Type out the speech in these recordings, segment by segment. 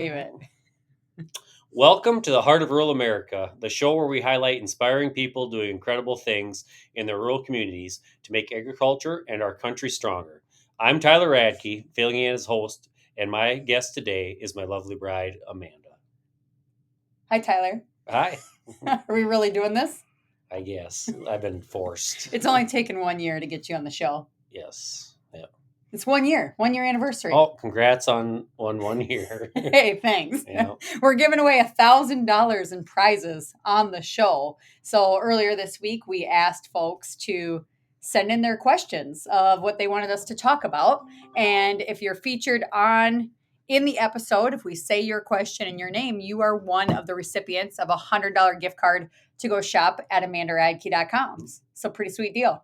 David. Welcome to the Heart of Rural America, the show where we highlight inspiring people doing incredible things in their rural communities to make agriculture and our country stronger. I'm Tyler Radke, filling in as host, and my guest today is my lovely bride, Amanda. Hi, Tyler. Hi. Are we really doing this? I guess. I've been forced. It's only taken 1 year to get you on the show. Yes. Yeah. It's 1 year, 1 year anniversary. Oh, congrats on 1 year. Hey, thanks. Yeah. We're giving away $1,000 in prizes on the show. So earlier this week, we asked folks to send in their questions of what they wanted us to talk about. And if you're featured in the episode, if we say your question and your name, you are one of the recipients of a $100 gift card to go shop at amandaradke.com. So pretty sweet deal.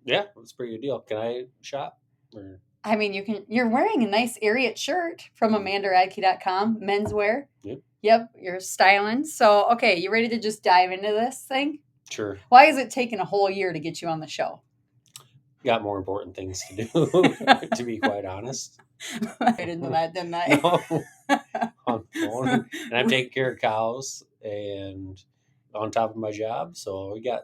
Yeah, it's a pretty good deal. Can I shop? Or... I mean, you're wearing a nice Ariat shirt from amandaradke.com, menswear. Yep, you're styling. So, okay, you ready to just dive into this thing? Sure. Why is it taking a whole year to get you on the show? Got more important things to do, to be quite honest. I didn't that, didn't I? No. On the phone. And I'm taking care of cows and on top of my job. So we got,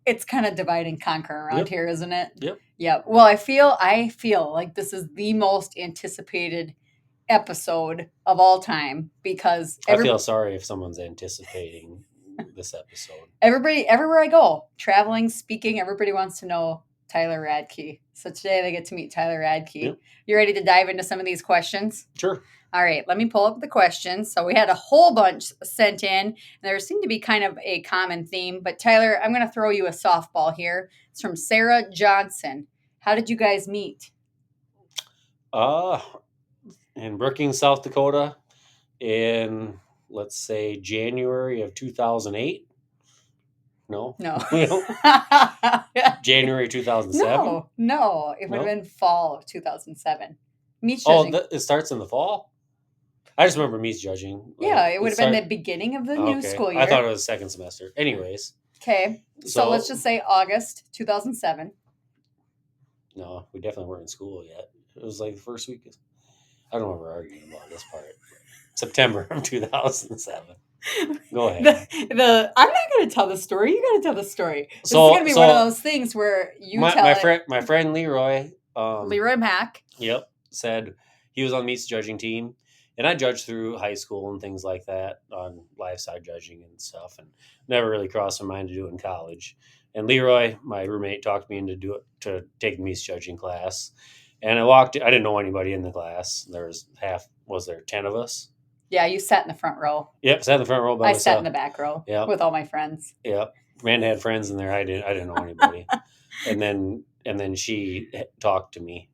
It's kind of divide and conquer around here, isn't it? Yep. Yep. Well, I feel like this is the most anticipated episode of all time because I feel sorry if someone's anticipating this episode. Everywhere I go, traveling, speaking, everybody wants to know Tyler Radke. So today they get to meet Tyler Radke. Yep. You ready to dive into some of these questions? Sure. All right, let me pull up the questions. So we had a whole bunch sent in, and there seemed to be kind of a common theme. But Tyler, I'm going to throw you a softball here. It's from Sarah Johnson. How did you guys meet? In Brookings, South Dakota, in, let's say, January of 2008. No. January 2007? No. It would have been fall of 2007. Meat judging. It starts in the fall? I just remember meat judging. Yeah, it would have been the beginning of the new school year. I thought it was second semester. Anyways. Okay. So let's just say August 2007. No, we definitely weren't in school yet. It was like the first week. I don't remember arguing about this part. September of 2007. Go ahead. I'm not going to tell the story. You got to tell the story. This is going to be one of those things where my friend Leroy. Leroy Mack. Yep. Said he was on the meats judging team, and I judged through high school and things like that on livestock judging and stuff, and never really crossed my mind to do it in college. And Leroy, my roommate, talked me into take the meats judging class. And I didn't know anybody in the class. There was 10 of us? Yeah, you sat in the front row. Yep, sat in the front row by myself. I sat in the back row with all my friends. Yep. Amanda had friends in there. I didn't know anybody. and then she talked to me.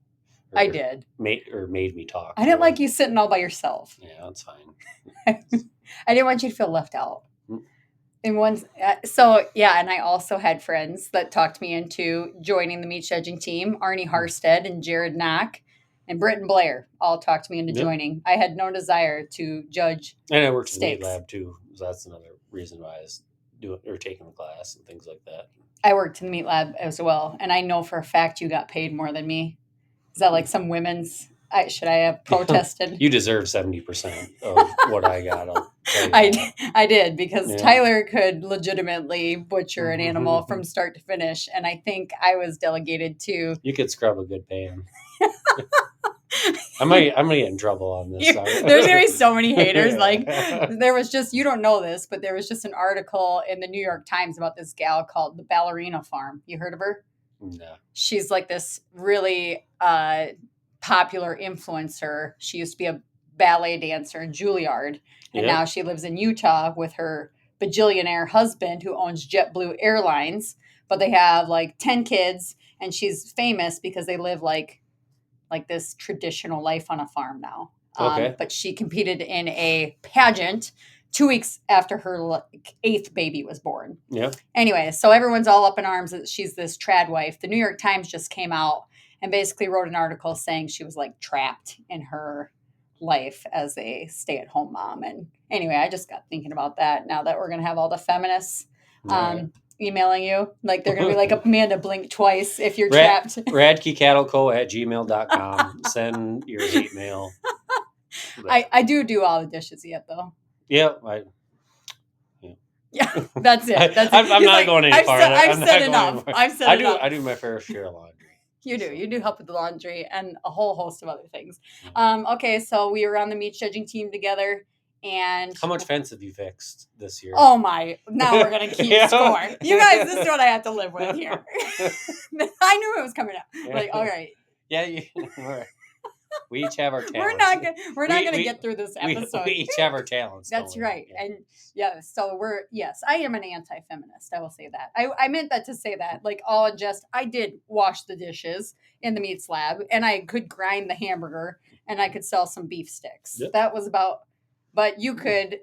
I did. Made me talk. I didn't like you sitting all by yourself. Yeah, that's fine. I didn't want you to feel left out. And I also had friends that talked me into joining the meat judging team. Arnie Harstead and Jared Knock and Britton Blair all talked me into joining. I had no desire to judge. And I worked in the meat lab too. So that's another reason why I was taking the class and things like that. I worked in the meat lab as well. And I know for a fact you got paid more than me. Is that like some women's? Should I have protested? You deserve 70% of what I got. I did because Tyler could legitimately butcher an animal from start to finish, and I think I was delegated to. You could scrub a good pan. I'm gonna get in trouble on this. There's gonna be so many haters. Like there was just, you don't know this, but there was just an article in the New York Times about this gal called the Ballerina Farm. You heard of her? No. She's like this really popular influencer. She used to be a ballet dancer in Juilliard, and now she lives in Utah with her bajillionaire husband who owns JetBlue Airlines. But they have like 10 kids, and she's famous because they live like this traditional life on a farm now. But she competed in a pageant 2 weeks after her 8th baby was born. Yeah. Anyway, so everyone's all up in arms that she's this trad wife. The New York Times just came out and basically wrote an article saying she was like trapped in her life as a stay-at-home mom. And anyway, I just got thinking about that now that we're going to have all the feminists emailing you. Like they're going to be like, Amanda, blink twice if you're trapped. RadkeCattleCo@gmail.com. Send your hate mail. I do all the dishes yet, though. Yeah, Yeah, that's it. That's it. I'm He's not like, going any farther. I've said enough. I've said enough. I do my fair share of laundry. You do. So, You do help with the laundry and a whole host of other things. yeah. Okay, so we were on the meat judging team together, and How much fence have you fixed this year? oh my! Now we're gonna keep Yeah. score. You guys, this is what I have to live with here. I knew it was coming up. Yeah. Like, all right, Yeah, all right. We each have our talents. we're not gonna get through this episode. We each have our talents. That's don't we? right. Yeah. And yeah, so I am an anti-feminist. I will say that. I meant that to say that. Like, all in jest, I did wash the dishes in the meat slab, and I could grind the hamburger, and I could sell some beef sticks. Yep. That was about, but you could,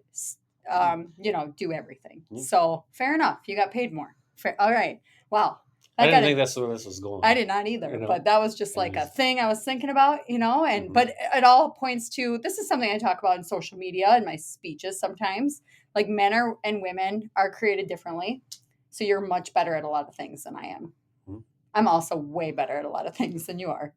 do everything. Yep. So fair enough. You got paid more. All right. Wow. I didn't think that's where this was going. I did not either, but that was just like a thing I was thinking about, and but it all points to, this is something I talk about in social media in my speeches sometimes, like men and women are created differently. So you're much better at a lot of things than I am. Mm-hmm. I'm also way better at a lot of things than you are.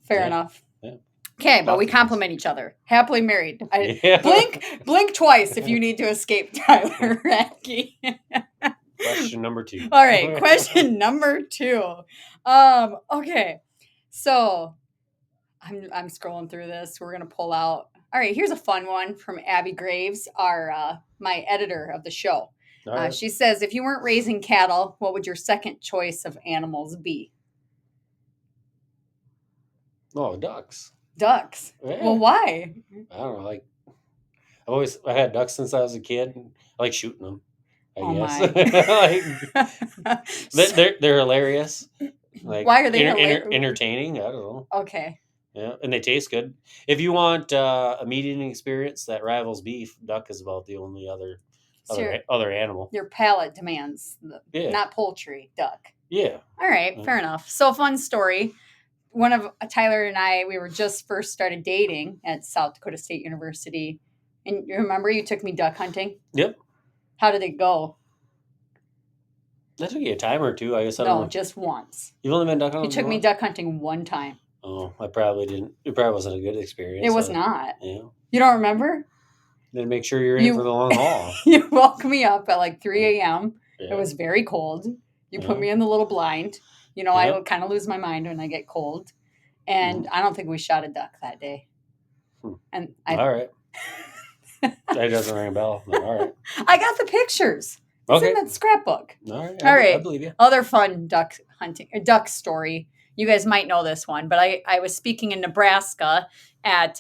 Fair enough. Yeah. Okay, but we complement each other. Happily married. Blink twice if you need to escape Tyler Radke. Question number 2. All right, question number 2. Okay, so I'm scrolling through this. We're gonna pull out. All right, here's a fun one from Abby Graves, my editor of the show. Right. She says, if you weren't raising cattle, what would your second choice of animals be? Oh, ducks. Ducks. Yeah. Well, why? I don't know. I had ducks since I was a kid. I like shooting them. I guess. They're hilarious. Like, why are they hilarious? Entertaining? I don't know. Okay. Yeah, and they taste good. If you want a meat eating experience that rivals beef, duck is about the only other animal. Your palate demands, not poultry, duck. Yeah. All right, fair enough. So, fun story. One of Tyler and I, we were just first started dating at South Dakota State University, and you remember you took me duck hunting? Yep. How did it go? That took you a time or two, I guess. No, just once. You've only been duck hunting? You took me duck hunting one time. Oh, I probably didn't. It probably wasn't a good experience. It was not. Yeah. You don't remember? Then make sure you're in for the long haul. You woke me up at like 3 a.m. Yeah. It was very cold. You put me in the little blind. I kind of lose my mind when I get cold. And I don't think we shot a duck that day. And all right. That doesn't ring a bell. No, all right. I got the pictures. It's in that scrapbook. All right. I believe you. Other fun duck story. You guys might know this one, but I was speaking in Nebraska at,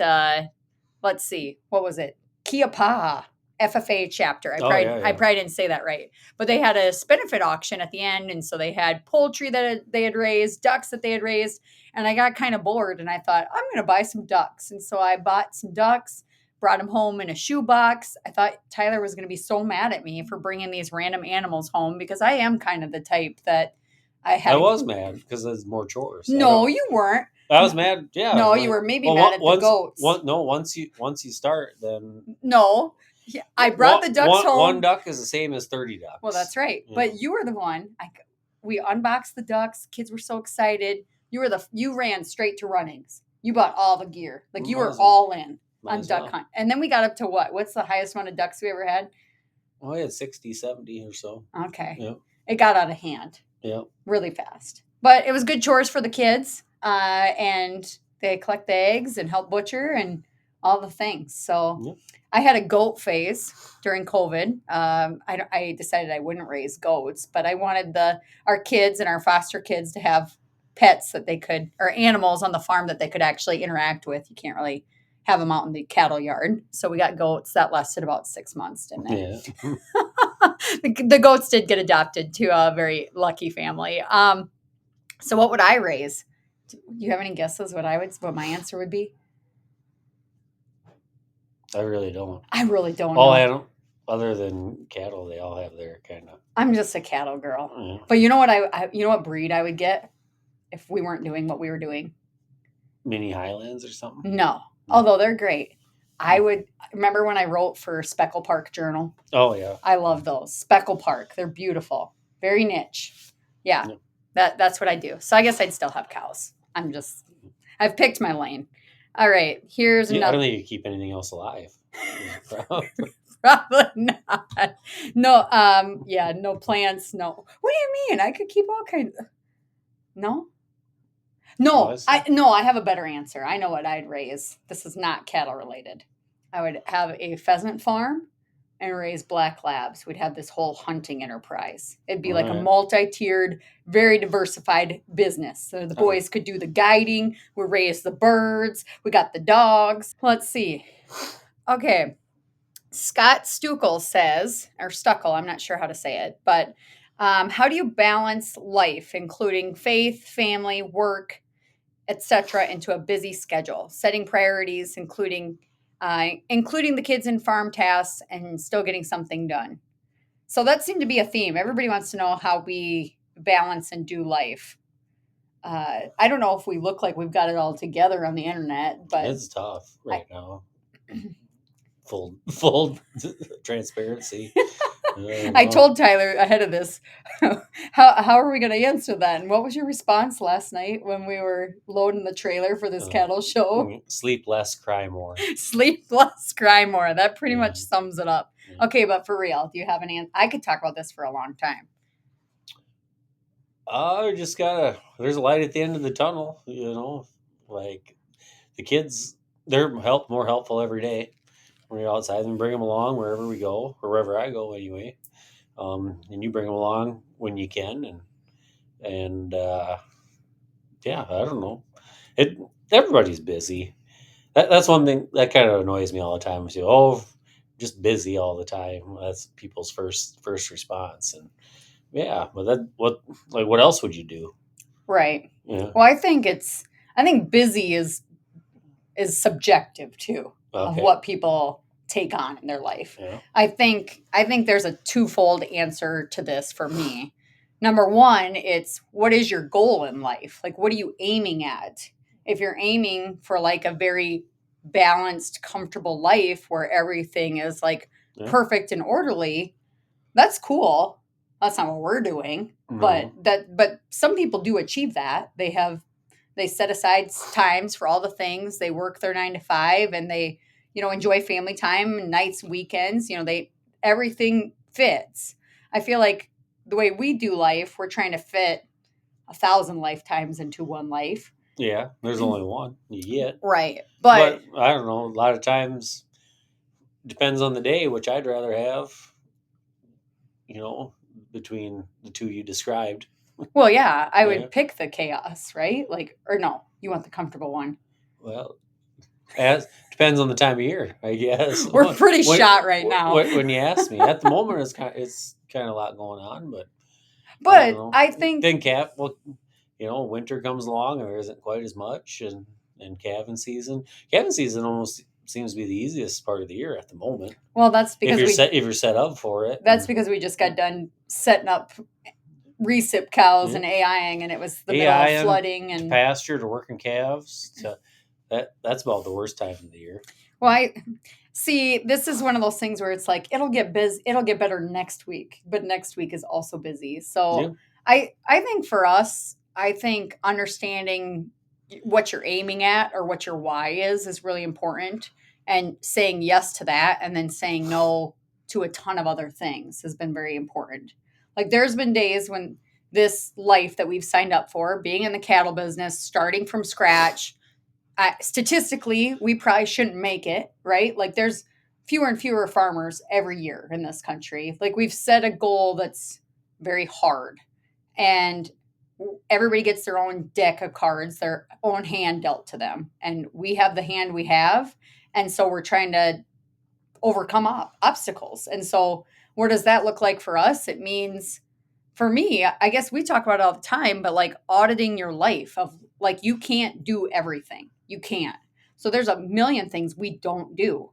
let's see, what was it? Kiapaha FFA chapter. I probably didn't say that right. But they had a benefit auction at the end, and so they had poultry that they had raised, ducks that they had raised, and I got kind of bored, and I thought, I'm going to buy some ducks. And so I bought some ducks, brought them home in a shoebox. I thought Tyler was going to be so mad at me for bringing these random animals home, because I am kind of the type that I was mad because there's more chores. No, you weren't. I was mad. Yeah. No, you were maybe mad at the goats. Once you start, then no. Yeah, I brought the ducks home. One duck is the same as 30 ducks. Well, that's right. Yeah. But you were the one. We unboxed the ducks. Kids were so excited. You ran straight to runnings. You bought all the gear. Like, you were all in on duck hunt. And then we got up to what? What's the highest amount of ducks we ever had? Oh, I had 60, 70 or so. Okay. Yep. It got out of hand. Yeah. Really fast. But it was good chores for the kids. And they collect the eggs and help butcher and all the things. So yep. I had a goat phase during COVID. I decided I wouldn't raise goats, but I wanted our kids and our foster kids to have pets that they could, or animals on the farm that they could actually interact with. You can't really have them out in the cattle yard. So we got goats. That lasted about 6 months, didn't it? Yeah. The goats did get adopted to a very lucky family. So what would I raise? Do you have any guesses what my answer would be? I really don't. know. Other than cattle, they all have their kind of. I'm just a cattle girl. Yeah. But you know what breed I would get if we weren't doing what we were doing? Mini Highlands or something? No. Although they're great. I would remember when I wrote for Speckle Park Journal. Oh yeah. I love those. Speckle Park. They're beautiful. Very niche. Yeah. That's what I do. So I guess I'd still have cows. I've picked my lane. All right, here's I another. don't think you keep anything else alive. Probably not. No, yeah, no plants, no. What do you mean? I could keep all kinds. No, no, Honestly. I have a better answer. I know what I'd raise. This is not cattle related. I would have a pheasant farm and raise black labs. We'd have this whole hunting enterprise. It'd be All like a right. multi-tiered, very diversified business. So the boys could do the guiding, we raise the birds, we got the dogs. Let's see. Okay. Scott Stuckel says, or Stuckel, I'm not sure how to say it, but how do you balance life, including faith, family, work, etc., into a busy schedule, setting priorities, including the kids in farm tasks, and still getting something done? So that seemed to be a theme. Everybody wants to know how we balance and do life. I don't know if we look like we've got it all together on the internet, but It's tough I, right now. Full transparency. I don't I know. told Tyler ahead of this, how are we going to answer that? And what was your response last night when we were loading the trailer for this cattle show? Sleep less, cry more. Sleep less, cry more. That pretty Yeah. much sums it up. Yeah. Okay, but for real, do you have an answer? I could talk about this for a long time. Just gotta. There's a light at the end of the tunnel. Like the kids, they're more helpful every day. When you're outside, and bring them along wherever we go, or wherever I go anyway. And you bring them along when you can, and yeah, I don't know. It Everybody's busy. That's one thing that kind of annoys me all the time. Too. Oh, just busy all the time. That's people's first response, and yeah, but what else would you do? Right. Yeah. Well, I think busy is subjective too of Okay. what people take on in their life. Yeah. I think there's a twofold answer to this for me. Number one, it's what is your goal in life? Like what are you aiming at? If you're aiming for like a very balanced, comfortable life where everything is like Yeah. perfect and orderly, that's cool. That's not what we're doing. No. But some people do achieve that. They set aside times for all the things. They work their 9 to 5 and they, enjoy family time, nights, weekends. Everything fits. I feel like the way we do life, we're trying to fit 1,000 lifetimes into one life. Yeah. There's only one you get, Right. but I don't know. A lot of times depends on the day, which I'd rather have. You know, between the two you described. Well, yeah, I Yeah. would pick the chaos, right? Like, or no, you want the comfortable one. Well, as depends on the time of year, I guess. We're pretty shot right now. When you ask me, at the moment it's kind of a lot going on, but I don't But know. I think, Then winter comes along, and there isn't quite as much, and calving season. Calving season almost seems to be the easiest part of the year at the moment. well, that's If because you're set up for it. we just got done setting up recip cows and AIing, and it was the middle of AI flooding to and pasture to working calves to that's about the worst time of the year. well, I see. This is one of those things where it's like it'll get busy, it'll get better next week, but next week is also busy. So Yeah. I think for us, I think understanding what you're aiming at or what your why is really important, and saying yes to that, and then saying no to a ton of other things has been very important. Like there's been days when this life that we've signed up for, being in the cattle business, starting from scratch, statistically, we probably shouldn't make it, right? Like there's fewer and fewer farmers every year in this country. Like we've set a goal that's very hard, and everybody gets their own deck of cards, their own hand dealt to them, and we have the hand we have, and so we're trying to overcome obstacles. And so, what does that look like for us? It means, for me, I guess we talk about it all the time, but like auditing your life of like, you can't do everything. You can't. So there's a million things we don't do.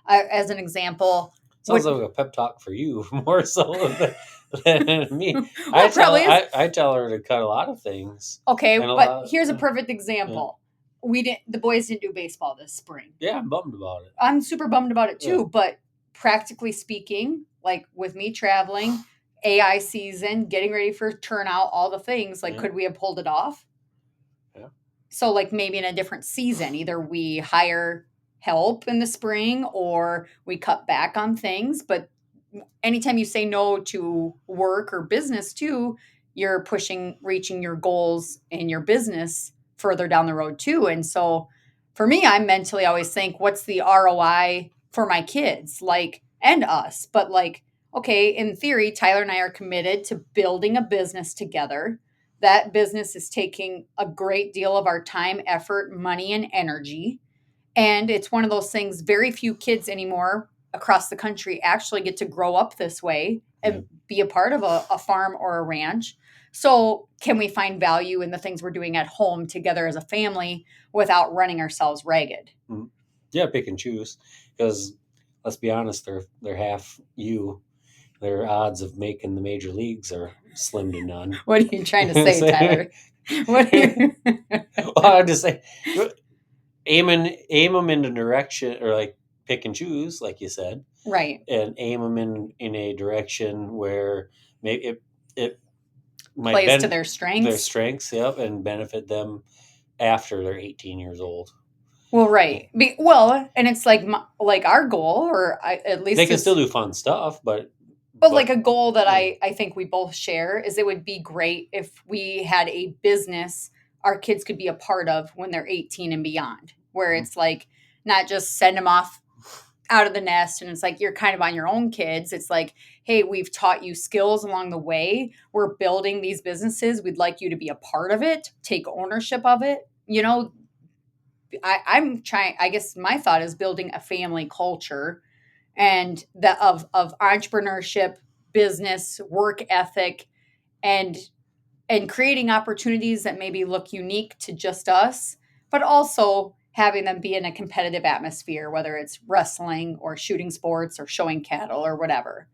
As an example, Sounds like a pep talk for you more so than me. well, probably is. I tell her to cut a lot of things. Okay, And but here's a perfect example. Yeah. The boys didn't do baseball this spring. Yeah, I'm bummed about it. I'm super bummed about it too, Yeah. but practically speaking, like with me traveling, AI season, getting ready for turnout, all the things, like Yeah. could we have pulled it off? Yeah. So, like maybe in a different season, either we hire help in the spring or we cut back on things. But anytime you say no to work or business too, you're reaching your goals in your business further down the road too. And so for me, I mentally always think, what's the ROI for my kids, like, and us? But like, okay, in theory, Tyler and I are committed to building a business together. That business is taking a great deal of our time, effort, money, and energy. And it's one of those things, very few kids anymore across the country actually get to grow up this way and be a part of a farm or a ranch. So, can we find value in the things we're doing at home together as a family without running ourselves ragged? Mhm. Yeah, pick and choose. Because let's be honest, they're half you. Their odds of making the major leagues are slim to none. What are you trying to say, Tyler? What are you? Well, I'm just saying, aim them in a direction, or like pick and choose, like you said, Right. and aim them in a direction where maybe it might Plays to their their strengths. strengths, yep, and benefit them after they're 18 years old. Well, right. Well, and it's like our goal, or at least They can still do fun stuff, but like a goal that I think we both share is it would be great if we had a business our kids could be a part of when they're 18 and beyond, where it's like not just send them off out of the nest and it's like you're kind of on your own, kids. It's like, hey, we've taught you skills along the way. We're building these businesses. We'd like you to be a part of it, take ownership of it. I'm trying, I guess my thought is building a family culture and that of entrepreneurship, business, work ethic, and creating opportunities that maybe look unique to just us, but also having them be in a competitive atmosphere, whether it's wrestling or shooting sports or showing cattle or whatever.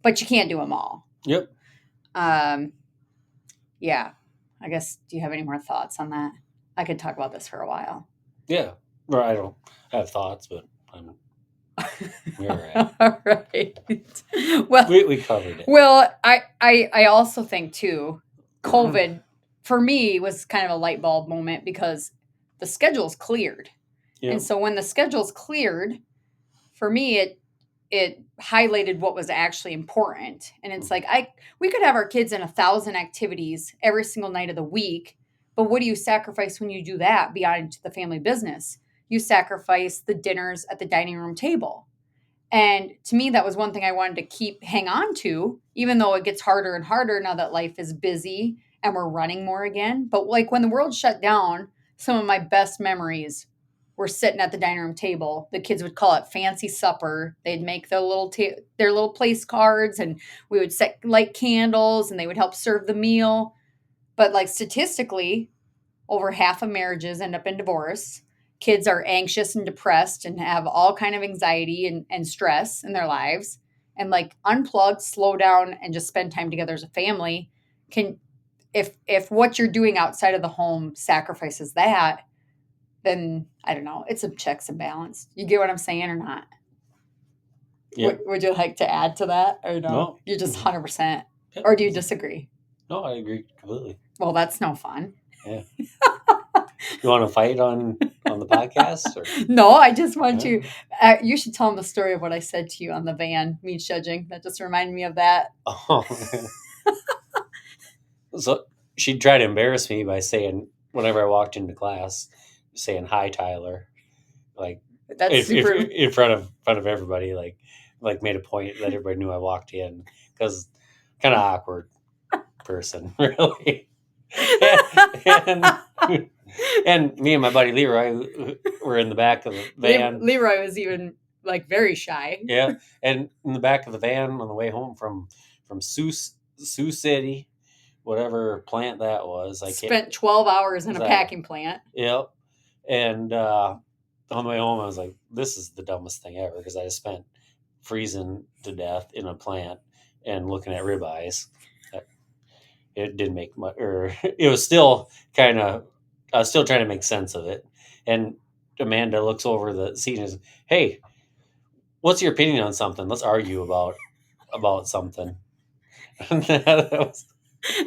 But you can't do them all. Yep. Yeah. I guess, do you have any more thoughts on that? I could talk about this for a while. Yeah. Well, I don't have thoughts, but I'm you're right. All right. Well, we covered it. Well, I also think too, COVID for me was kind of a light bulb moment because the schedule's cleared. Yep. And so when the schedule's cleared, for me it highlighted what was actually important. And it's like we could have our kids in 1,000 activities every single night of the week, but what do you sacrifice when you do that beyond the family business? You sacrifice the dinners at the dining room table. And to me, that was one thing I wanted to hang on to, even though it gets harder and harder now that life is busy and we're running more again. But like when the world shut down, some of my best memories were sitting at the dining room table. The kids would call it fancy supper. They'd make their little place cards, and we would light candles, and they would help serve the meal. But like statistically, over half of marriages end up in divorce. Kids are anxious and depressed and have all kind of anxiety and stress in their lives. And like unplug, slow down, and just spend time together as a family can, if what you're doing outside of the home sacrifices that, then I don't know, it's a checks and balance. You get what I'm saying or not? Yeah. Would you like to add to that or no? No. You're just 100%. Or do you disagree? No, I agree completely. Well, that's no fun. Yeah. You want to fight on the podcast? Or? No, I just want you. You should tell them the story of what I said to you on the van, me judging. That just reminded me of that. Oh. So she'd try to embarrass me by saying, whenever I walked into class, saying hi, Tyler, like that's super in front of everybody, like made a point that everybody knew I walked in, because kind of awkward person, really. And me and my buddy Leroy were in the back of the van. Leroy was even like very shy. Yeah, and in the back of the van on the way home from Sioux City, whatever plant that was. I spent 12 hours in a packing plant. Yep. And on the way home, I was like, this is the dumbest thing ever, because I just spent freezing to death in a plant and looking at ribeyes. It didn't make much, or it was still kind of, I was still trying to make sense of it. And Amanda looks over the seat and says, hey, what's your opinion on something? Let's argue about something. And that was,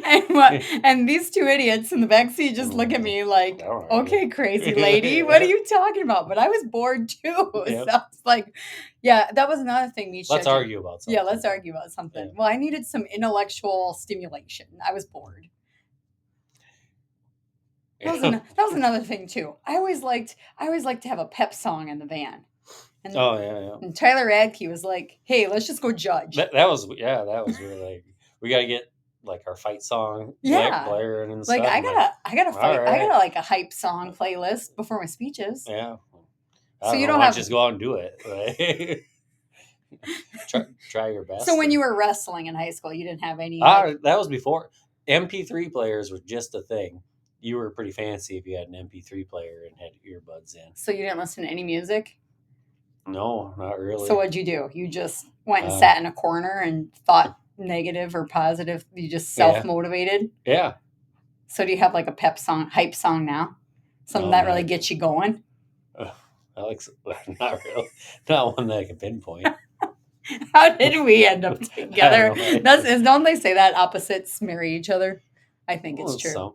And these two idiots in the backseat just look at me like, All right. okay, crazy lady, what are you talking about? But I was bored too. Yep. So it's like, yeah, that was another thing. Let's argue about something. Yeah, let's argue about something. Yeah. Well, I needed some intellectual stimulation. I was bored. That was another thing too. I always liked to have a pep song in the van. And, and Tyler Radke was like, "Hey, let's just go judge." That was really like, we gotta get like our fight song blaring and like stuff. I gotta fight. right. I gotta like a hype song playlist before my speeches. Yeah. So you don't have to just go out and do it. Right? try your best. So when you were wrestling in high school, you didn't have any. That was before MP3 players were just a thing. You were pretty fancy if you had an MP3 player and had earbuds in. So you didn't listen to any music? No, not really. So what'd you do? You just went and sat in a corner and thought negative or positive? You just self-motivated? Yeah. So do you have like a pep song, hype song now? Something that really gets you going? Not really. Not one that I can pinpoint. How did we end up together? Don't they say that opposites marry each other? I think it's true.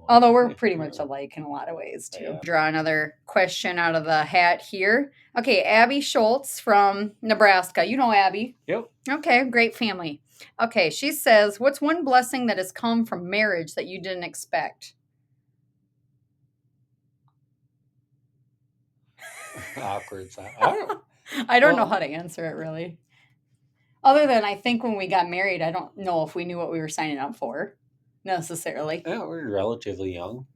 Although we're pretty much alike in a lot of ways, too. Yeah. Draw another question out of the hat here. Okay, Abby Schultz from Nebraska. You know Abby. Yep. Okay, great family. Okay, she says, what's one blessing that has come from marriage that you didn't expect? Awkward. I don't know how to answer it, really. Other than I think when we got married, I don't know if we knew what we were signing up for. Necessarily. Yeah, we're relatively young.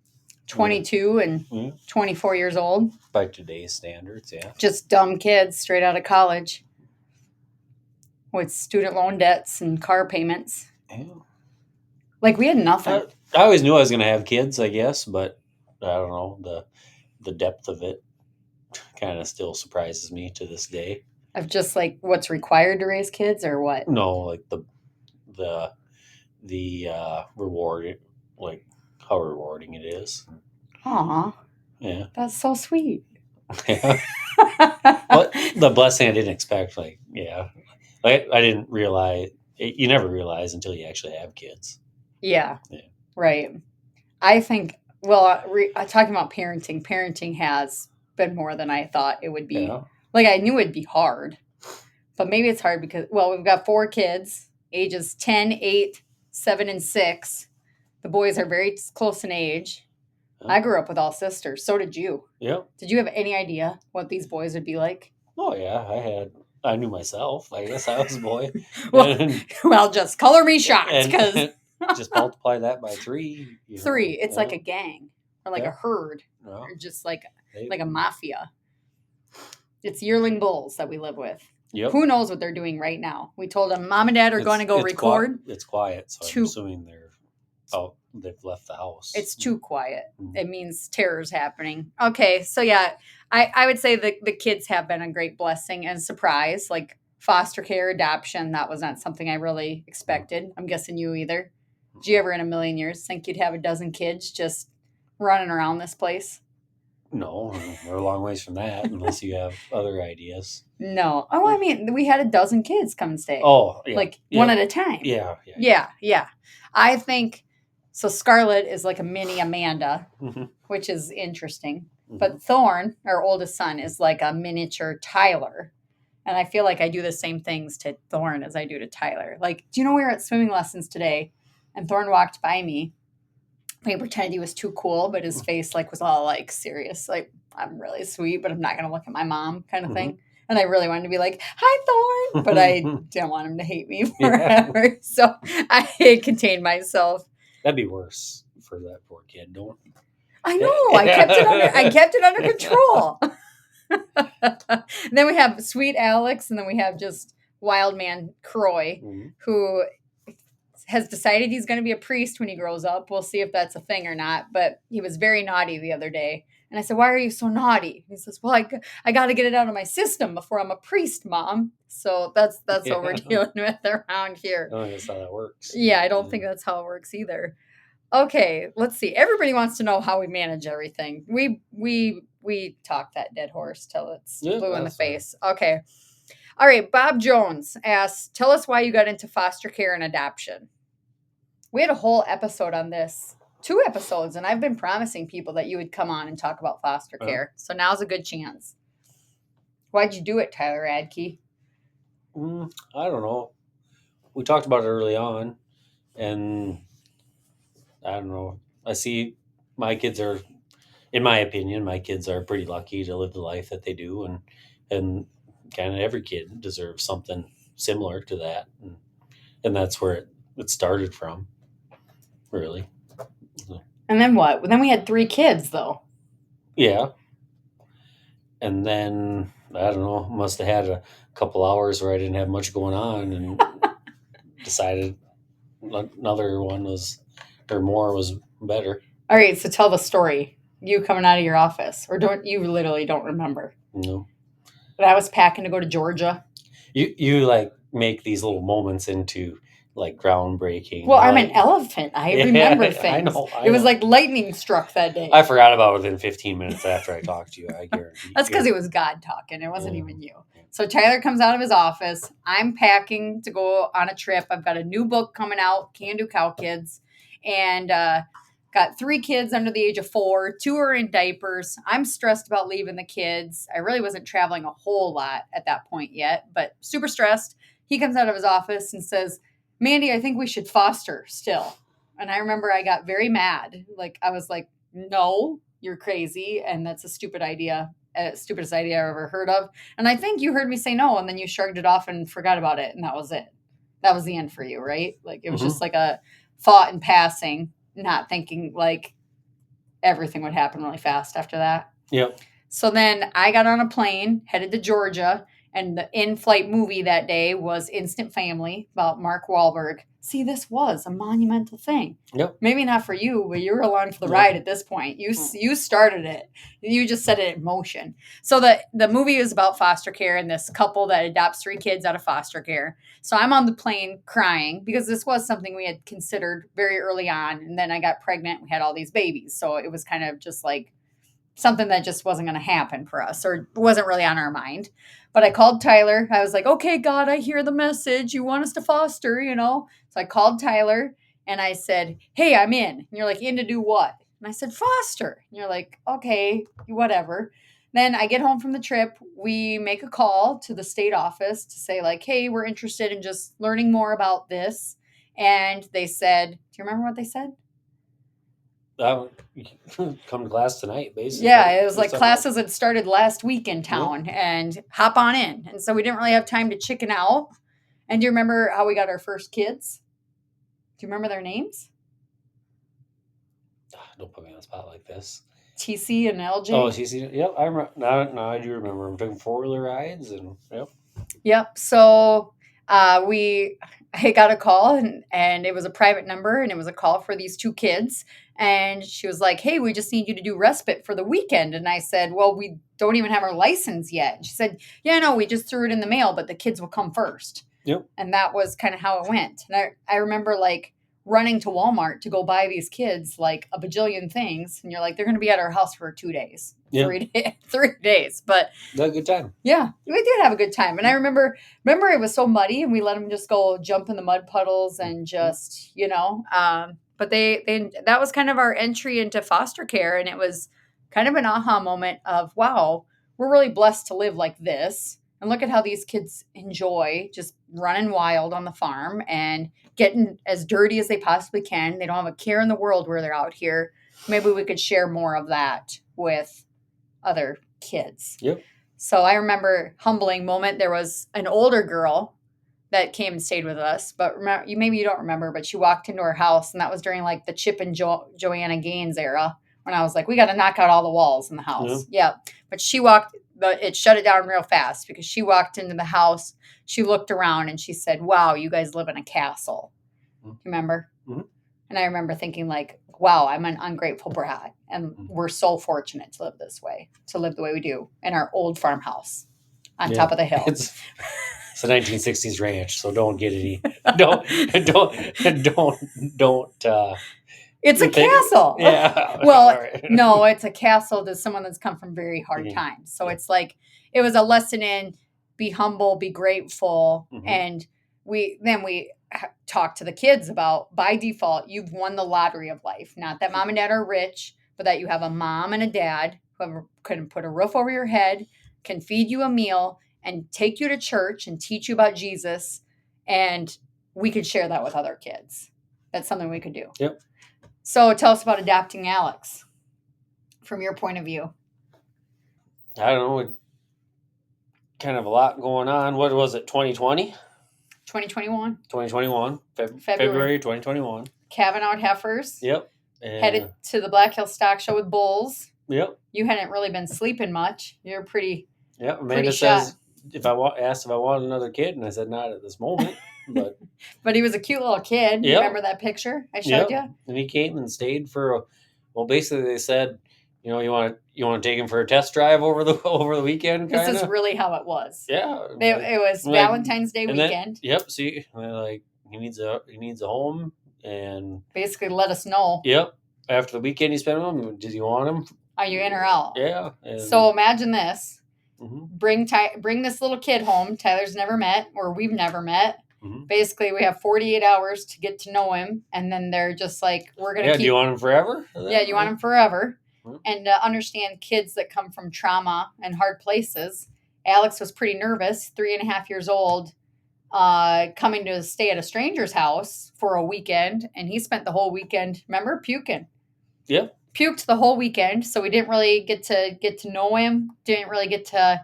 22 and 24 years old. By today's standards, yeah. Just dumb kids straight out of college with student loan debts and car payments. Yeah. Like we had nothing. I always knew I was going to have kids, I guess, but I don't know, the depth of it kind of still surprises me to this day. Of just like what's required to raise kids or what? No, like the reward, like how rewarding it is. Aw. Yeah. That's so sweet. Yeah. But the blessing I didn't expect, like, yeah. Like, I didn't realize, you never realize until you actually have kids. Yeah. Right. I think, well, talking about parenting has been more than I thought it would be. Yeah. Like, I knew it'd be hard, but maybe it's hard because, well, we've got 4 kids, ages 10, 8, 7, and 6. The boys are very close in age. I grew up with all sisters. So did you. Yeah. Did you have any idea what these boys would be like? Oh, yeah. I knew myself. I guess I was a boy. well, just color me shocked because just multiply that by 3. 3. It's like a gang or like a herd or just like a mafia. It's yearling bulls that we live with. Yep. Who knows what they're doing right now? We told them Mom and Dad are going to go record. It's quiet, so I'm assuming they've left the house. It's too quiet. Mm-hmm. It means terror's happening. Okay, so yeah, I would say the kids have been a great blessing and surprise. Like foster care, adoption, that was not something I really expected. I'm guessing you either. Did you ever in a million years think you'd have a dozen kids just running around this place? No, we're a long ways from that unless you have other ideas. No. Oh, I mean, we had a dozen kids come and stay. Oh, yeah. Like one at a time. Yeah. I think, so Scarlett is like a mini Amanda, which is interesting. Mm-hmm. But Thorn, our oldest son, is like a miniature Tyler. And I feel like I do the same things to Thorn as I do to Tyler. Like, do you know we were at swimming lessons today and Thorn walked by me. He pretended he was too cool, but his face like was all like serious. Like, I'm really sweet, but I'm not going to look at my mom kind of thing. And I really wanted to be like, hi, Thorn. But I didn't want him to hate me forever. Yeah. So I contained myself. That'd be worse for that poor kid. Don't. I know. I kept it under control. Then we have sweet Alex, and then we have just wild man Croy, who has decided he's going to be a priest when he grows up. We'll see if that's a thing or not. But he was very naughty the other day. And I said, why are you so naughty? He says, well, I got to get it out of my system before I'm a priest, Mom. So that's what we're dealing with around here. I don't think that's how that works. Yeah, I don't think that's how it works either. Okay, let's see. Everybody wants to know how we manage everything. We talk that dead horse till it's blue in the face. Right. Okay. All right, Bob Jones asks, tell us why you got into foster care and adoption. We had a whole episode on this, 2 episodes, and I've been promising people that you would come on and talk about foster care. So now's a good chance. Why'd you do it, Tyler Radke? I don't know. We talked about it early on, and I don't know. I see my kids are, in my opinion, my kids are pretty lucky to live the life that they do, and kind of every kid deserves something similar to that, and that's where it started from, really. And then what? Then we had 3 kids, though. Yeah, and then I don't know. Must have had a couple hours where I didn't have much going on, and decided another one was or more was better. All right, so tell the story. You coming out of your office, or don't you literally don't remember? No. But I was packing to go to Georgia. You like make these little moments into like groundbreaking. Well, I'm like, an elephant. I remember things. I know. It was like lightning struck that day. I forgot about it within 15 minutes after I talked to you. I guarantee. That's because it was God talking. It wasn't Yeah. even you. So Tyler comes out of his office. I'm packing to go on a trip. I've got a new book coming out, Can Do Cow Kids, and got 3 kids under the age of 4. 2 are in diapers. I'm stressed about leaving the kids. I really wasn't traveling a whole lot at that point yet, but super stressed. He comes out of his office and says, Mandy, I think we should foster still. And I remember I got very mad. Like, I was like, no, you're crazy. And that's a stupid idea. Stupidest idea I've ever heard of. And I think you heard me say no, and then you shrugged it off and forgot about it. And that was it. That was the end for you, right? Like, it was just like a thought in passing, not thinking like everything would happen really fast after that. Yep. So then I got on a plane, headed to Georgia, and the in-flight movie that day was Instant Family about Mark Wahlberg. See, this was a monumental thing. Yep. Maybe not for you, but you were along for the ride at this point. You started it. You just set it in motion. So the movie is about foster care and this couple that adopts 3 kids out of foster care. So I'm on the plane crying because this was something we had considered very early on. And then I got pregnant. We had all these babies. So it was kind of just like something that just wasn't going to happen for us or wasn't really on our mind. But I called Tyler. I was like, okay, God, I hear the message. You want us to foster, So I called Tyler and I said, hey, I'm in. And you're like, in to do what? And I said, foster. And you're like, okay, whatever. Then I get home from the trip. We make a call to the state office to say like, hey, we're interested in just learning more about this. And they said, do you remember what they said? Come to class tonight, basically. Yeah, it was like classes had started last week in town and hop on in. And so we didn't really have time to chicken out. And do you remember how we got our first kids? Do you remember their names? Don't put me on the spot like this. TC and LJ. Oh, TC. Yep, I remember. Now I do remember. I'm taking 4-wheeler rides and yep. Yep. So I got a call and it was a private number and it was a call for these 2 kids. And she was like, hey, we just need you to do respite for the weekend. And I said, well, we don't even have our license yet. And she said, yeah, no, we just threw it in the mail, but the kids will come first. Yep. And that was kind of how it went. And I remember like running to Walmart to go buy these kids like a bajillion things. And you're like, they're going to be at our house for 2 days, 3 days. But we had a good time. Yeah, we did have a good time. And I remember it was so muddy and we let them just go jump in the mud puddles and just, but they that was kind of our entry into foster care. And it was kind of an aha moment of, wow, we're really blessed to live like this. And look at how these kids enjoy just running wild on the farm and getting as dirty as they possibly can. They don't have a care in the world where they're out here. Maybe we could share more of that with other kids. Yep. So I remember humbling moment. There was an older girl that came and stayed with us, but maybe you don't remember, but she walked into her house and that was during like the Chip and Joanna Gaines era when I was like, we got to knock out all the walls in the house. Yeah. But it shut it down real fast because she walked into the house. She looked around and she said, wow, you guys live in a castle. Mm-hmm. Remember? Mm-hmm. And I remember thinking like, wow, I'm an ungrateful brat. And we're so fortunate to live this way, to live the way we do in our old farmhouse on top of the hill. It's a 1960s ranch, so don't get any, don't. It's a castle. Yeah. Well, no, it's a castle to someone that's come from very hard times. So it's like, it was a lesson in be humble, be grateful. Mm-hmm. And we talk to the kids about, by default, you've won the lottery of life. Not that mom and dad are rich, but that you have a mom and a dad who can put a roof over your head, can feed you a meal, and take you to church and teach you about Jesus. And we could share that with other kids. That's something we could do. Yep. So tell us about adopting Alex from your point of view. I don't know. Kind of a lot going on. What was it, 2020? 2021. 2021. February 2021. Calving out heifers. Yep. Headed to the Black Hill Stock Show with bulls. Yep. You hadn't really been sleeping much. You're pretty. Yep. Amanda says asked if I wanted another kid, and I said not at this moment. But but he was a cute little kid. You remember that picture I showed you? And he came and stayed for basically they said, you want to take him for a test drive over the weekend. Kinda? This is really how it was. Yeah. It was Valentine's Day weekend. Yep. See, like he needs a home, and basically let us know. Yep. After the weekend you spent with him, did you want him? Are you in or out? Yeah. So imagine this. Mm-hmm. Bring this little kid home. Tyler's never met, or we've never met. Mm-hmm. Basically, we have 48 hours to get to know him, and then they're just like, we're gonna. Do you want him forever? Yeah, you want him forever. Mm-hmm. And to understand kids that come from trauma and hard places. Alex was pretty nervous, 3.5 years old, coming to stay at a stranger's house for a weekend, and he spent the whole weekend. Remember, puking. Yep. Puked the whole weekend, so we didn't really get to know him. Didn't really get to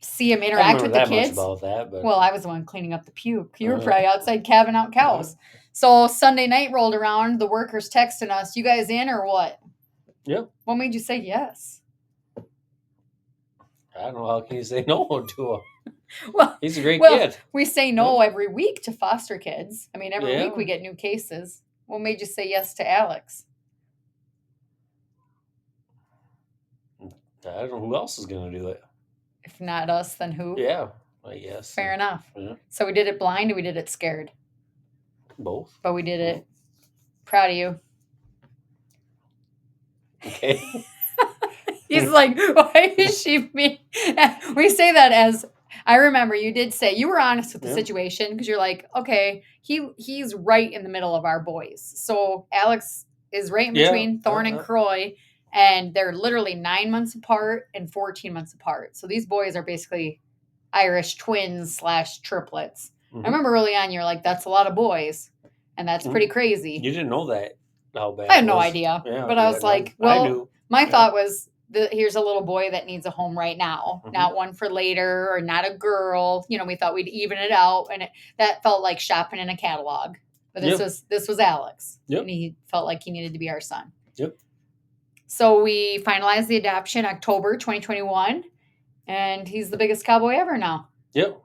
see him interact with the kids. Much about that, but... Well, I was the one cleaning up the puke. You were probably outside calving out cows. So Sunday night rolled around. The workers texting us, "You guys in or what?" Yep. What made you say yes? I don't know. How can you say no to him? Well, he's a great kid. We say no every week to foster kids. I mean, every week we get new cases. What made you say yes to Alex? I don't know who else is going to do it. If not us, then who? Yeah, I guess. Fair enough. Yeah. So we did it blind or we did it scared? Both. But we did it. Proud of you. Okay. He's like, why is she me? We say that as, I remember you did say, you were honest with the situation because you're like, okay, he's right in the middle of our boys. So Alex is right in between Thorne and Croy. And they're literally 9 months apart and 14 months apart. So these boys are basically Irish twins / triplets. Mm-hmm. I remember early on, you're like, that's a lot of boys. And that's pretty crazy. You didn't know that, how bad I had no idea. Yeah, but I was like, well, my thought was, here's a little boy that needs a home right now. Mm-hmm. Not one for later or not a girl. We thought we'd even it out. And that felt like shopping in a catalog. But this was Alex. Yep. And he felt like he needed to be our son. Yep. So we finalized the adoption October 2021, and he's the biggest cowboy ever now. Yep.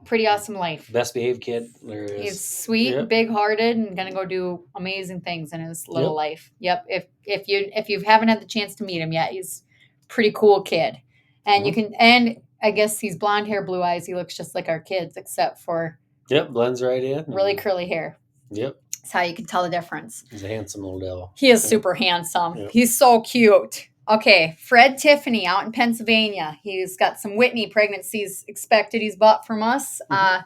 Pretty awesome life. Best behaved kid there is. He's sweet, big-hearted, and gonna go do amazing things in his little life. Yep. If you haven't had the chance to meet him yet, he's a pretty cool kid, and and I guess he's blonde hair, blue eyes. He looks just like our kids, except for blends right in. Really curly hair. Yep. That's how you can tell the difference. He's a handsome little devil. He is super handsome. Yep. He's so cute. Okay, Fred Tiffany out in Pennsylvania. He's got some Whitney pregnancies expected he's bought from us. Mm-hmm.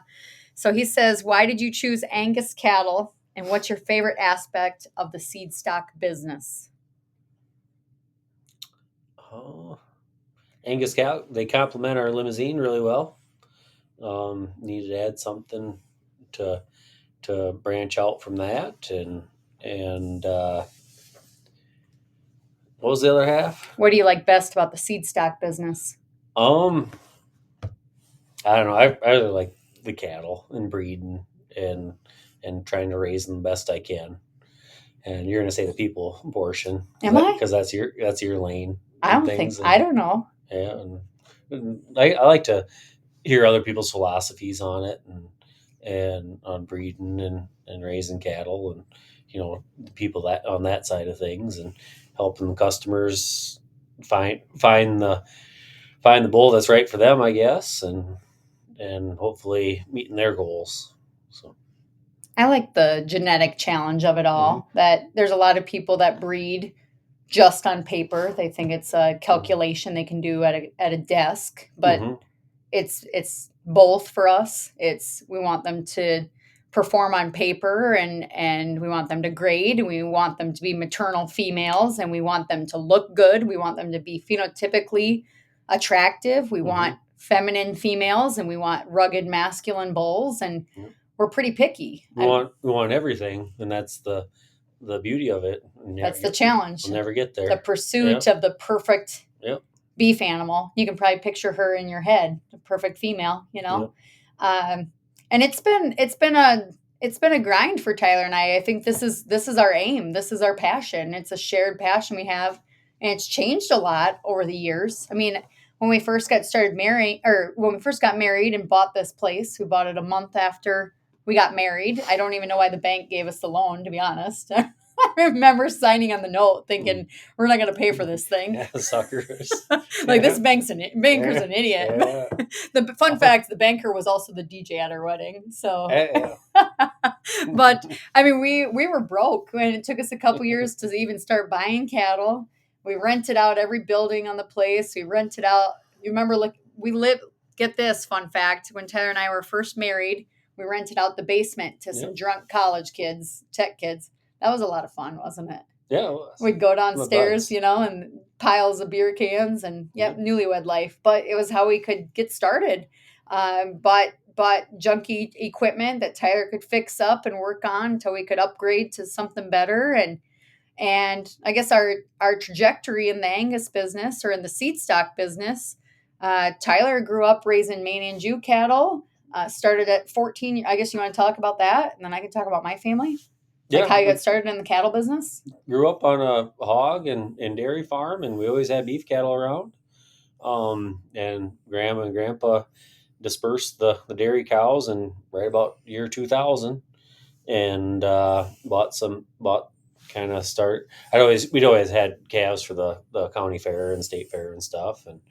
So he says, why did you choose Angus cattle, and what's your favorite aspect of the seed stock business? Angus cattle, they complement our limousine really well. Needed to add something to branch out from that, and what was the other half? What do you like best about the seed stock business? I don't know. I really like the cattle and breeding and trying to raise them the best I can. And you're gonna say the people portion. Am I? Because that's your lane. I don't think. I don't know. Yeah, and I like to hear other people's philosophies on it and on breeding and raising cattle and the people that on that side of things and helping the customers find the bull that's right for them, I guess, and hopefully meeting their goals. So I like the genetic challenge of it all. Mm-hmm. That there's a lot of people that breed just on paper. They think it's a calculation they can do at a desk, but it's both for us. We want them to perform on paper, and we want them to grade, and we want them to be maternal females, and we want them to look good. We want them to be phenotypically attractive. We want feminine females, and we want rugged masculine bulls, and we're pretty picky. We want everything, and that's the beauty of it. That's the challenge. We'll never get there. The pursuit of the perfect beef animal. You can probably picture her in your head, the perfect female, and it's been a grind for Tyler and I. I think this is our aim. This is our passion. It's a shared passion we have, and it's changed a lot over the years. I mean, when we first got married and bought this place, we bought it a month after we got married. I don't even know why the bank gave us the loan, to be honest. I remember signing on the note thinking, we're not going to pay for this thing. Yeah, suckers. This banker's an idiot. Yeah. The fun fact, the banker was also the DJ at our wedding. So, but I mean, we were broke, and it took us a couple years to even start buying cattle. We rented out every building on the place. We rented out, you remember, get this fun fact, when Tyler and I were first married, we rented out the basement to some drunk college kids, tech kids. That was a lot of fun, wasn't it? Yeah, it was. We'd go downstairs, and piles of beer cans and newlywed life. But it was how we could get started. But junky equipment that Tyler could fix up and work on until we could upgrade to something better. And I guess our trajectory in the Angus business, or in the seed stock business, Tyler grew up raising Maine and Jew cattle. Started at 14. I guess you want to talk about that, and then I can talk about my family. How you got started in the cattle business? Grew up on a hog and dairy farm, and we always had beef cattle around. And Grandma and Grandpa dispersed the dairy cows in right about year 2000, and we'd always had calves for the county fair and state fair and stuff, and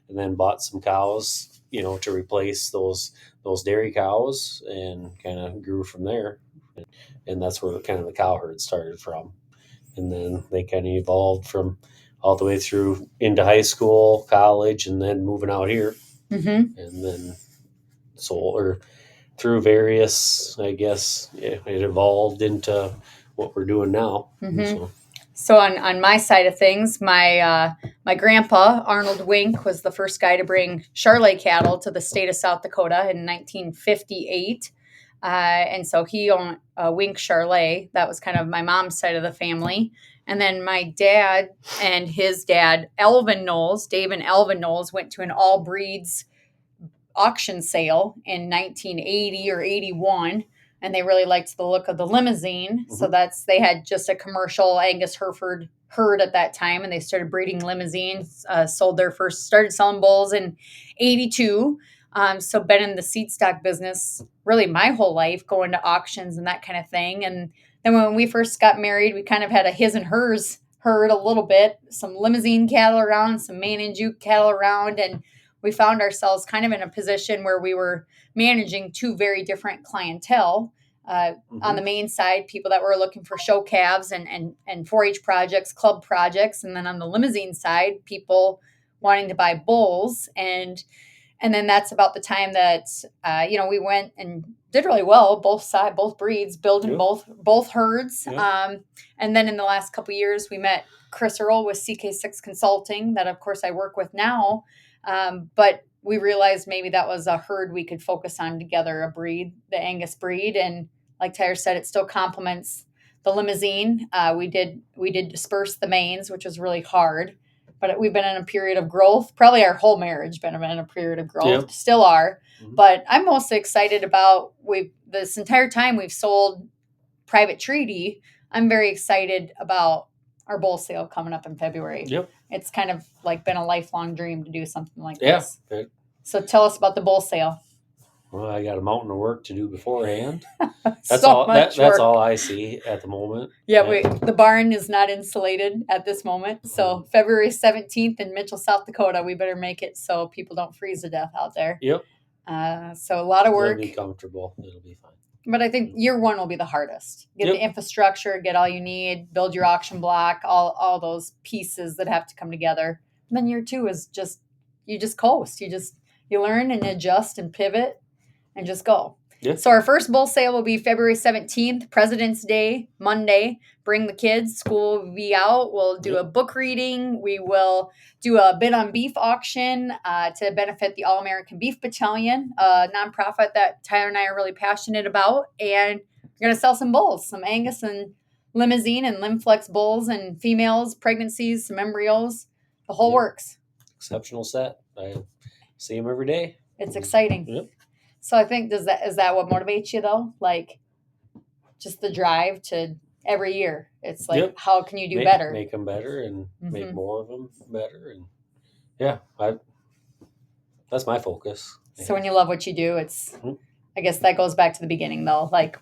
then bought some cows, to replace those dairy cows, and kind of grew from there. And that's where kind of the cow herd started from. And then they kind of evolved from all the way through into high school, college, and then moving out here. And then through various, I guess, it evolved into what we're doing now. So on my side of things, my grandpa, Arnold Wink, was the first guy to bring Charolais cattle to the state of South Dakota in 1958. And so he owned Wink Charolais. That was kind of my mom's side of the family. And then my dad and his dad, Dave and Elvin Knowles, went to an all breeds auction sale in 1980 or 81. And they really liked the look of the limousine. So they had just a commercial Angus Hereford herd at that time. And they started breeding limousines, started selling bulls in 82. So been in the seed stock business really my whole life, going to auctions and that kind of thing. And then when we first got married, we kind of had a his and hers herd a little bit, some limousine cattle around, some Maine and Juke cattle around. And we found ourselves kind of in a position where we were managing two very different clientele. On the Maine side, people that were looking for show calves and 4-H projects, club projects. And then on the limousine side, people wanting to buy bulls. And then that's about the time that, we went and did really well, both breeds, building both herds. And then in the last couple of years, we met Chris Earl with CK6 Consulting, that of course I work with now. But we realized maybe that was a herd we could focus on together, a breed, the Angus breed. And like Tyler said, it still complements the limousine. We did disperse the mains, which was really hard. But we've been in a period of growth. Probably our whole marriage been in a period of growth. Still are. But I'm mostly excited about this entire time we've sold private treaty. I'm very excited about our bull sale coming up in February. It's kind of been a lifelong dream to do something like this. So tell us about the bull sale. Well, I got a mountain of work to do beforehand. That's all I see at the moment. The barn is not insulated at this moment. So February 17th in Mitchell, South Dakota, we better make it so people don't freeze to death out there. So a lot of work. It'll be comfortable. It'll be fine. But I think year one will be the hardest. Get the infrastructure, get all you need, build your auction block, all those pieces that have to come together. And then year two is you just coast. You learn and adjust and pivot and just go. Yeah. So our first bull sale will be February 17th, President's Day, Monday. Bring the kids. School will be out. We'll do a book reading. We will do a bid on beef auction to benefit the All-American Beef Battalion, a nonprofit that Tyler and I are really passionate about. And we're going to sell some bulls, some Angus and Limousine and Limflex bulls and females, pregnancies, some embryos, the whole works. Exceptional set. I see them every day. It's exciting. Yep. So I think is that what motivates you though? Like just the drive to every year. It's like how can you do better? Make them better and make more of them better. And that's my focus. So when you love what you do, it's I guess that goes back to the beginning though. Like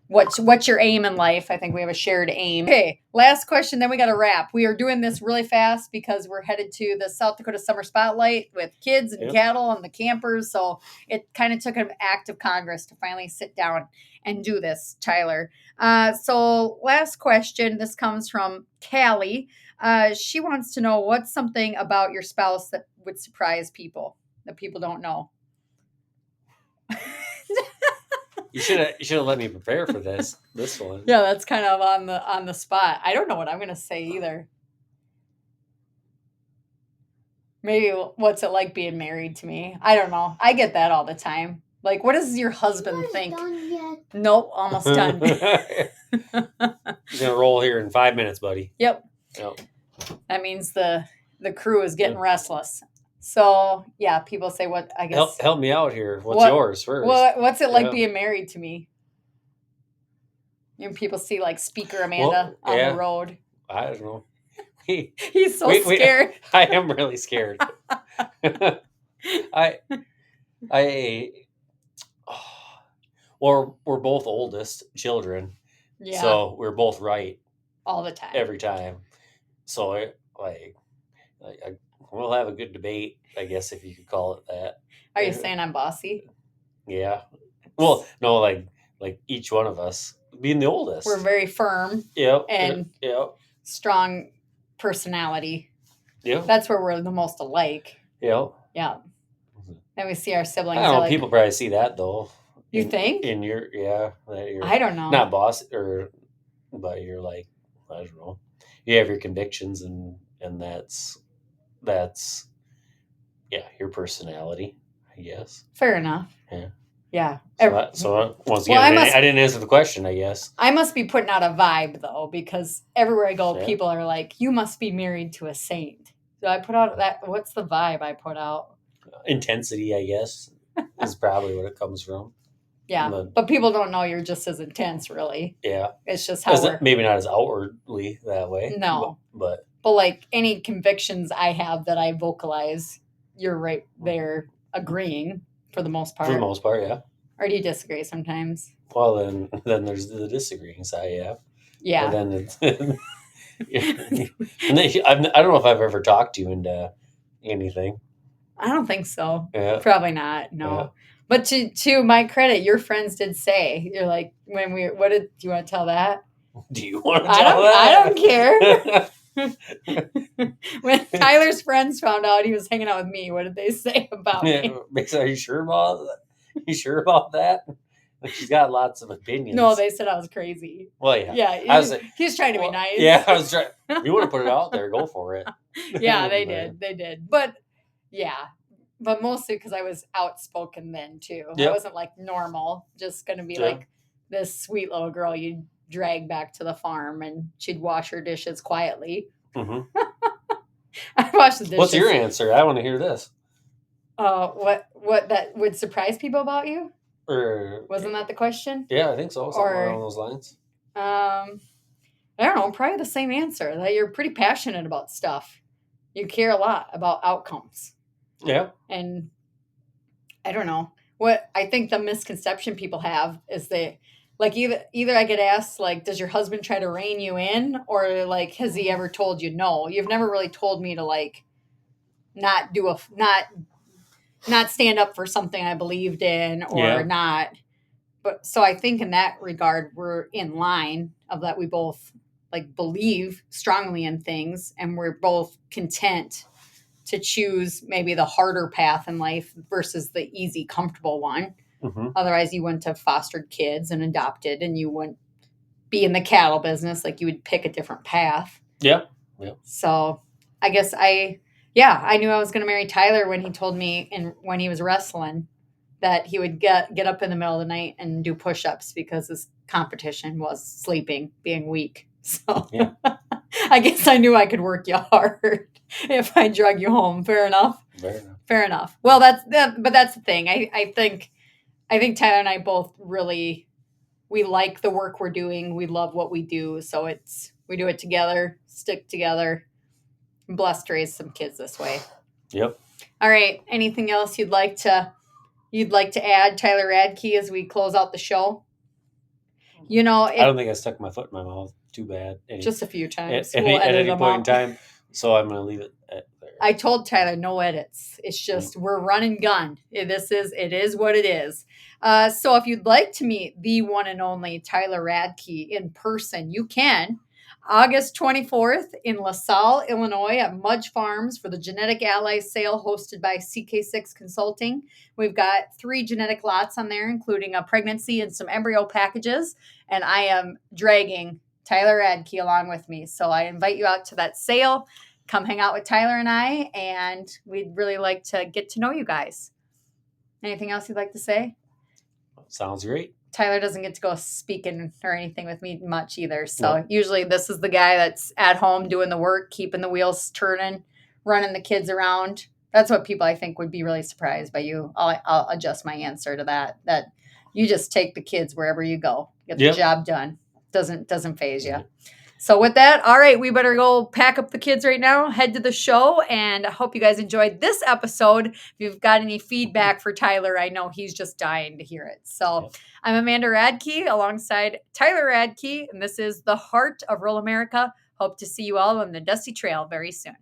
what's your aim in life? I think we have a shared aim. Okay, last question, then we got to wrap. We are doing this really fast because we're headed to the South Dakota Summer Spotlight with kids and cattle and the campers. So it kind of took an act of Congress to finally sit down and do this, Tyler. So last question, this comes from Callie. She wants to know what's something about your spouse that would surprise people that people don't know. You should have let me prepare for this one. Yeah, that's kind of on the spot. I don't know what I'm going to say either. Maybe what's it like being married to me? I don't know. I get that all the time. Like, what does your husband think? Done yet. Nope, almost done. He's gonna roll here in 5 minutes, buddy. Yep. That means the crew is getting restless. So yeah, people say what I guess. Help me out here. What's yours first? What's it like being married to me? And people see like Speaker Amanda on the road. I don't know. He's so scared. I am really scared. Well, we're both oldest children, so we're both right all the time, every time. So we'll have a good debate, I guess, if you could call it that. Are you saying I'm bossy? Yeah. Well, no, like each one of us being the oldest, we're very firm. Yep. And strong personality. Yeah. That's where we're the most alike. Yep. Yeah. And we see our siblings. I don't know. People probably see that though. You think? In your that you're I don't know. Not boss but you're like, I don't know. You have your convictions and that's your personality, I guess. Fair enough. Yeah. Yeah. So once again, I didn't answer the question, I guess. I must be putting out a vibe though, because everywhere I go, people are like, "You must be married to a saint." So I put out that. What's the vibe I put out? Intensity, I guess, is probably what it comes from. Yeah, but people don't know you're just as intense, really. Yeah, it's just how maybe not as outwardly that way. No, but like any convictions I have that I vocalize, you're right there agreeing for the most part. For the most part, yeah. Or do you disagree sometimes? Well, then there's the disagreeing side, yeah. Yeah. But then it's and I don't know if I've ever talked you into anything. I don't think so. Yeah. Probably not. No. Yeah. But to my credit, your friends did say, you're like, do you want to tell that? Do you want to tell that? I don't care. When Tyler's friends found out he was hanging out with me, what did they say about me? Are you sure about that? You sure about that? She's got lots of opinions. No, they said I was crazy. Well, yeah. Yeah, he was trying to be nice. Yeah, I was trying. You want to put it out there, go for it. Yeah, they did. They did. But, yeah. But mostly because I was outspoken then, too. Yep. I wasn't, like, normal. Just going to be, like, this sweet little girl you'd drag back to the farm, and she'd wash her dishes quietly. Mm-hmm. I wash the dishes. What's your answer? I want to hear this. What that would surprise people about you? Wasn't that the question? Yeah, I think so. Something along those lines. I don't know. Probably the same answer. That you're pretty passionate about stuff. You care a lot about outcomes. Yeah. And I don't know. What I think the misconception people have is that, like, either I get asked, like, does your husband try to rein you in? Or, like, has he ever told you no? You've never really told me to, like, not stand up for something I believed in or not. But so I think in that regard, we're in line of that. We both like believe strongly in things and we're both content to choose maybe the harder path in life versus the easy, comfortable one. Mm-hmm. Otherwise, you wouldn't have fostered kids and adopted, and you wouldn't be in the cattle business. Like, you would pick a different path. Yeah. Yeah. So I guess I knew I was going to marry Tyler when he told me, and when he was wrestling, that he would get up in the middle of the night and do push-ups because his competition was sleeping, being weak. So Yeah. I guess I knew I could work you hard if I drug you home. Fair enough. Fair enough. Well, that's the thing. I think Tyler and I both really, we like the work we're doing. We love what we do. So we do it together, stick together. I'm blessed to raise some kids this way. Yep. All right. Anything else you'd like to add, Tyler Radke, as we close out the show? I don't think I stuck my foot in my mouth too bad. Just a few times. At any point in time. So I'm going to leave it at there. I told Tyler no edits. It's just we're run and gun. It is what it is. So if you'd like to meet the one and only Tyler Radke in person, you can. August 24th in LaSalle, Illinois at Mudge Farms for the Genetic Allies sale hosted by CK6 Consulting. We've got 3 genetic lots on there, including a pregnancy and some embryo packages. And I am dragging Tyler Radke along with me. So I invite you out to that sale. Come hang out with Tyler and I, and we'd really like to get to know you guys. Anything else you'd like to say? Sounds great. Tyler doesn't get to go speaking or anything with me much either. So Usually this is the guy that's at home doing the work, keeping the wheels turning, running the kids around. That's what people, I think, would be really surprised by you. I'll adjust my answer to that you just take the kids wherever you go. Get the job done. Doesn't faze you. So with that, all right, we better go pack up the kids right now, head to the show, and I hope you guys enjoyed this episode. If you've got any feedback for Tyler, I know he's just dying to hear it. So I'm Amanda Radke alongside Tyler Radke, and this is The Heart of Rural America. Hope to see you all on the Dusty Trail very soon.